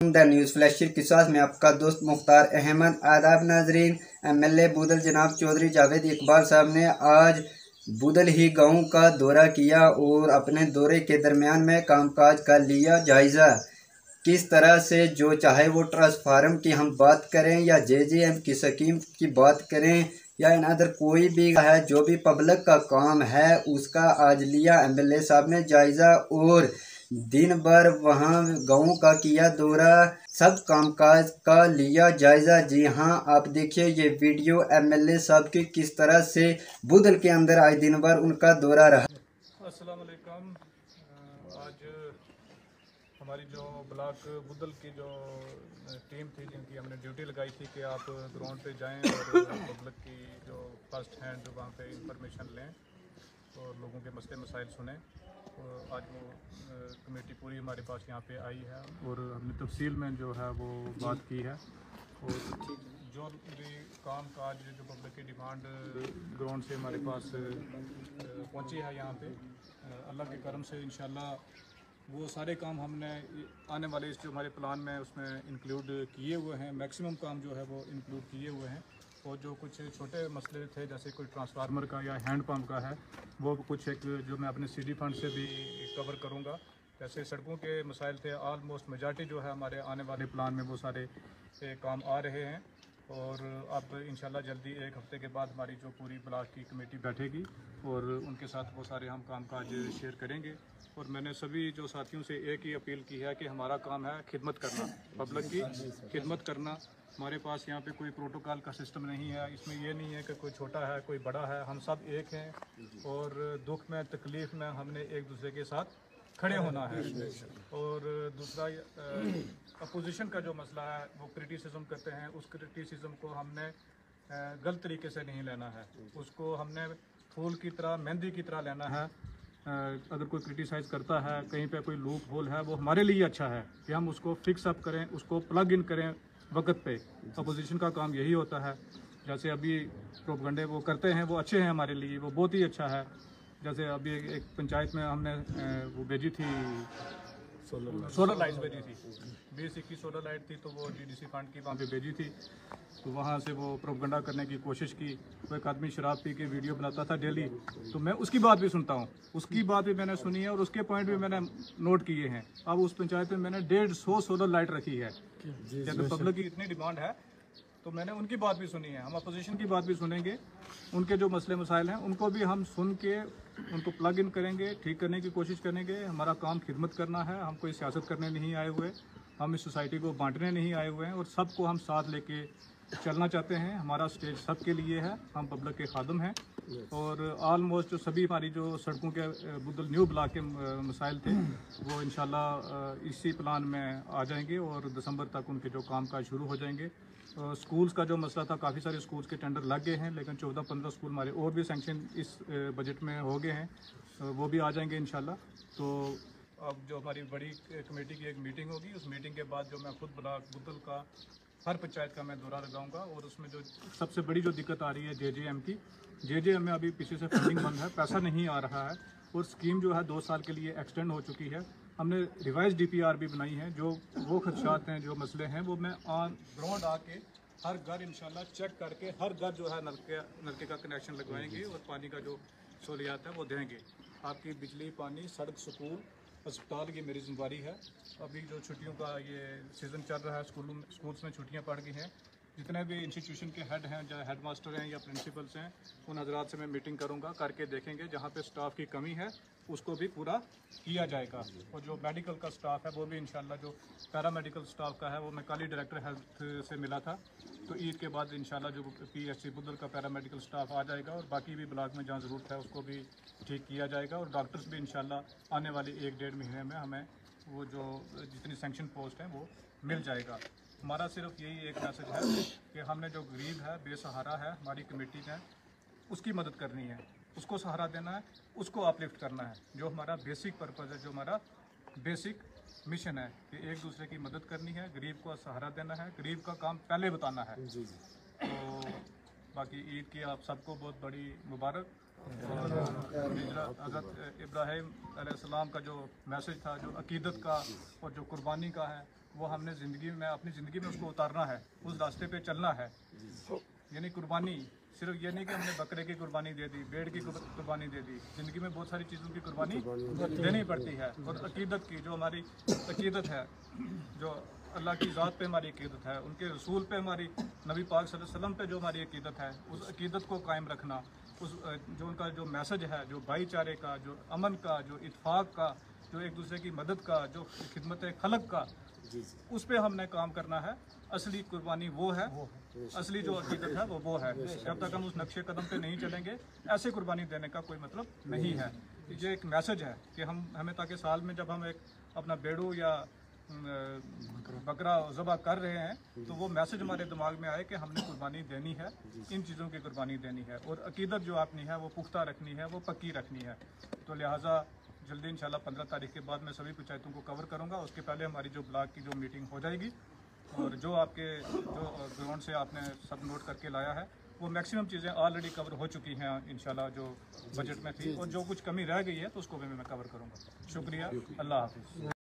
The news flasher के साथ में आपका दोस्त मुख्तार अहमद। आदाब नाजरीन। MLA बूदल जनाब चौधरी जावेद इकबाल साहब ने आज बूदल ही गांव का दौरा किया और अपने दौरे के दरमियान में कामकाज का लिया जायज़ा। किस तरह से जो चाहे वो ट्रांसफार्म की हम बात करें या JJM की स्कीम की बात करें या इन अदर कोई भी है जो भी पब्लिक का काम है उसका आज लिया MLA साहब ने जायज़ा और दिन भर वहां गाँव का किया दौरा, सब कामकाज का लिया जायजा। जी हां, आप देखिए ये वीडियो MLA साहब की किस तरह से बूदल के अंदर आज दिन भर उनका दौरा रहा। अस्सलाम वालेकुम। आज हमारी जो ब्लॉक बूदल की जो टीम थी जिनकी हमने ड्यूटी लगाई थी कि आप ग्राउंड पे जाएं और पब्लिक की जो फर्स्ट हैंड वहाँ पे इंफॉर्मेशन लें और लोगों के मसले मसाइल सुनें। और आज वो कमेटी पूरी हमारे पास यहाँ पे आई है और हमने तफसील में जो है वो बात की है और जो भी काम काज जो पब्लिक की डिमांड ग्राउंड से हमारे पास पहुँची है यहाँ पे, अल्लाह के करम से इंशाल्लाह वो सारे काम हमने आने वाले इस जो हमारे प्लान में उसमें इंक्लूड किए हुए हैं। मैक्सिमम काम जो है वो इंक्लूड किए हुए हैं और जो कुछ छोटे मसले थे जैसे कोई ट्रांसफार्मर का या हैंड पंप का है वो कुछ एक जो मैं अपने CD फंड से भी कवर करूँगा। जैसे सड़कों के मसाइल थे, ऑलमोस्ट मेजॉरिटी जो है हमारे आने वाले प्लान में वो सारे काम आ रहे हैं और अब इंशाल्लाह जल्दी एक हफ्ते के बाद हमारी जो पूरी ब्लॉक की कमेटी बैठेगी और उनके साथ वो सारे हम कामकाज शेयर करेंगे। और मैंने सभी जो साथियों से एक ही अपील की है कि हमारा काम है खिदमत करना, पब्लिक की खिदमत करना। हमारे पास यहाँ पे कोई प्रोटोकॉल का सिस्टम नहीं है, इसमें ये नहीं है कि कोई छोटा है कोई बड़ा है, हम सब एक हैं और दुख में तकलीफ़ में हमने एक दूसरे के साथ खड़े होना है। और दूसरा अपोजिशन का जो मसला है वो क्रिटिसिज्म करते हैं, उस क्रिटिसिज्म को हमने गलत तरीके से नहीं लेना है, उसको हमने फूल की तरह मेहंदी की तरह लेना है। अगर कोई क्रिटिसाइज़ करता है कहीं पे कोई लूप होल है वो हमारे लिए अच्छा है कि हम उसको फिक्स अप करें, उसको प्लग इन करें वक्त पे। अपोजिशन का काम यही होता है। जैसे अभी प्रोपगंडे वो करते हैं वो अच्छे हैं हमारे लिए, वो बहुत ही अच्छा है। जैसे अभी एक पंचायत में हमने वो भेजी थी सोलर लाइट भेजी थी, 20-21 सोलर लाइट थी तो वो DDC फंड की वहाँ पे भेजी थी। तो वहाँ से वो प्रोपगंडा करने की कोशिश की। वो एक आदमी शराब पी के वीडियो बनाता था डेली, तो मैं उसकी बात भी सुनता हूँ, उसकी बात भी मैंने सुनी है और उसके पॉइंट भी मैंने नोट किए हैं। अब उस पंचायत में मैंने 150 सोलर लाइट रखी है। जब पब्लिक की इतनी डिमांड है तो मैंने उनकी बात भी सुनी है, हम अपोजिशन की बात भी सुनेंगे। उनके जो मसले मसाइल हैं उनको भी हम सुन के उनको प्लग इन करेंगे, ठीक करने की कोशिश करेंगे। हमारा काम खिदमत करना है, हम कोई सियासत करने नहीं आए हुए, हम इस सोसाइटी को बांटने नहीं आए हुए हैं और सबको हम साथ लेके चलना चाहते हैं। हमारा स्टेज सबके लिए है, हम पब्लिक के खादम हैं और ऑलमोस्ट जो सभी हमारी जो सड़कों के बूदल न्यू ब्लॉक के मसाइल थे वो इंशाल्लाह इसी प्लान में आ जाएंगे और दिसंबर तक उनके जो काम काज शुरू हो जाएंगे। स्कूल्स का जो मसला था, काफ़ी सारे स्कूल्स के टेंडर लग गए हैं लेकिन 14-15 स्कूल हमारे और भी सैंक्शन इस बजट में हो गए हैं, वो भी आ जाएंगे इंशाल्लाह। तो अब जो हमारी बड़ी कमेटी की एक मीटिंग होगी, उस मीटिंग के बाद जो मैं खुद ब्लॉक बूदल का हर पंचायत का मैं दौरा लगाऊंगा और उसमें जो सबसे बड़ी जो दिक्कत आ रही है JJM की, JJM में अभी पीछे से फंडिंग बंद है, पैसा नहीं आ रहा है और स्कीम जो है 2 साल के लिए एक्सटेंड हो चुकी है। हमने रिवाइज DPR भी बनाई है, जो वो खदशात हैं जो मसले हैं वो मैं ऑन ग्राउंड आके हर घर इंशाल्लाह चेक करके हर घर जो है नलके का कनेक्शन लगवाएंगे और पानी का जो सहूलियात है वो देंगे। आपकी बिजली, पानी, सड़क, स्कूल, अस्पताल की मेरी जिम्मेदारी है। अभी जो छुट्टियों का ये सीज़न चल रहा है, स्कूल्स में छुट्टियां पड़ गई हैं, जितने भी इंस्टीट्यूशन के हेड हैं, जो हेड मास्टर हैं या प्रिंसिपल्स हैं, उन हजरात से मैं मीटिंग करूंगा, करके देखेंगे जहां पे स्टाफ की कमी है उसको भी पूरा किया जाएगा। और जो मेडिकल का स्टाफ है वो भी इंशाल्लाह, जो पैरामेडिकल स्टाफ का है वो मैं कल ही डायरेक्टर हेल्थ से मिला था, तो ईद के बाद इंशाल्लाह जो PHC बूदल का पैरामेडिकल स्टाफ आ जाएगा और बाकी भी ब्लॉक में जहाँ ज़रूरत है उसको भी ठीक किया जाएगा। और डॉक्टर्स भी इंशाल्लाह आने वाली 1-1.5 महीने में हमें वो जो जितनी सैंक्शन पोस्ट हैं वो मिल जाएगा। हमारा सिर्फ यही एक मैसेज है कि हमने जो गरीब है, बेसहारा है, हमारी कमेटी ने उसकी मदद करनी है, उसको सहारा देना है, उसको अपलिफ्ट करना है। जो हमारा बेसिक पर्पज़ है, जो हमारा बेसिक मिशन है कि एक दूसरे की मदद करनी है, गरीब को सहारा देना है, गरीब का काम पहले बताना है। तो बाकी ईद की आप सबको बहुत बड़ी मुबारक। और हज़रत इब्राहीम अलैहिस्सलाम का जो मैसेज था, जो अकीदत का और जो कुर्बानी का है, वो हमने अपनी ज़िंदगी में उसको उतारना है, उस रास्ते पे चलना है। यानी कुर्बानी सिर्फ ये नहीं कि हमने बकरे की कुर्बानी दे दी, भेड़ की कुर्बानी दे दी, ज़िंदगी में बहुत सारी चीज़ों की कुर्बानी देनी पड़ती है। और अकीदत की जो हमारी अकीदत है, जो अल्लाह की ज़ात पे हमारी अकीदत है, उनके रसूल पे हमारी, नबी पाक सल्लल्लाहु अलैहि वसल्लम पे जो हमारी अकीदत है, उस अकीदत को कायम रखना, उस जो उनका जो मैसेज है, जो भाईचारे का, जो अमन का, जो इत्फाक का, जो एक दूसरे की मदद का, जो खिदमत खलक का, उस पे हमने काम करना है। असली कुर्बानी वो है, असली जो अकीदत है वो है। जब तक हम उस नक्शे कदम पे नहीं चलेंगे, ऐसे कुर्बानी देने का कोई मतलब नहीं है। ये एक मैसेज है कि हमें ताकि साल में जब हम एक अपना बेड़ू या बकरा ज़बह कर रहे हैं तो वो मैसेज हमारे दिमाग में आए कि हमने कुर्बानी देनी है, इन चीज़ों की कुर्बानी देनी है और अकीदत जो अपनी है वो पुख्ता रखनी है, वो पक्की रखनी है। तो लिहाजा जल्दी इंशाल्लाह 15 तारीख के बाद मैं सभी पंचायतों को कवर करूंगा। उसके पहले हमारी जो ब्लॉक की जो मीटिंग हो जाएगी और जो आपके जो ग्राउंड से आपने सब नोट करके लाया है वो मैक्सिमम चीज़ें ऑलरेडी कवर हो चुकी हैं इंशाल्लाह, जो बजट में थी, और जो कुछ कमी रह गई है तो उसको भी मैं कवर करूंगा। शुक्रिया, अल्लाह हाफिज़।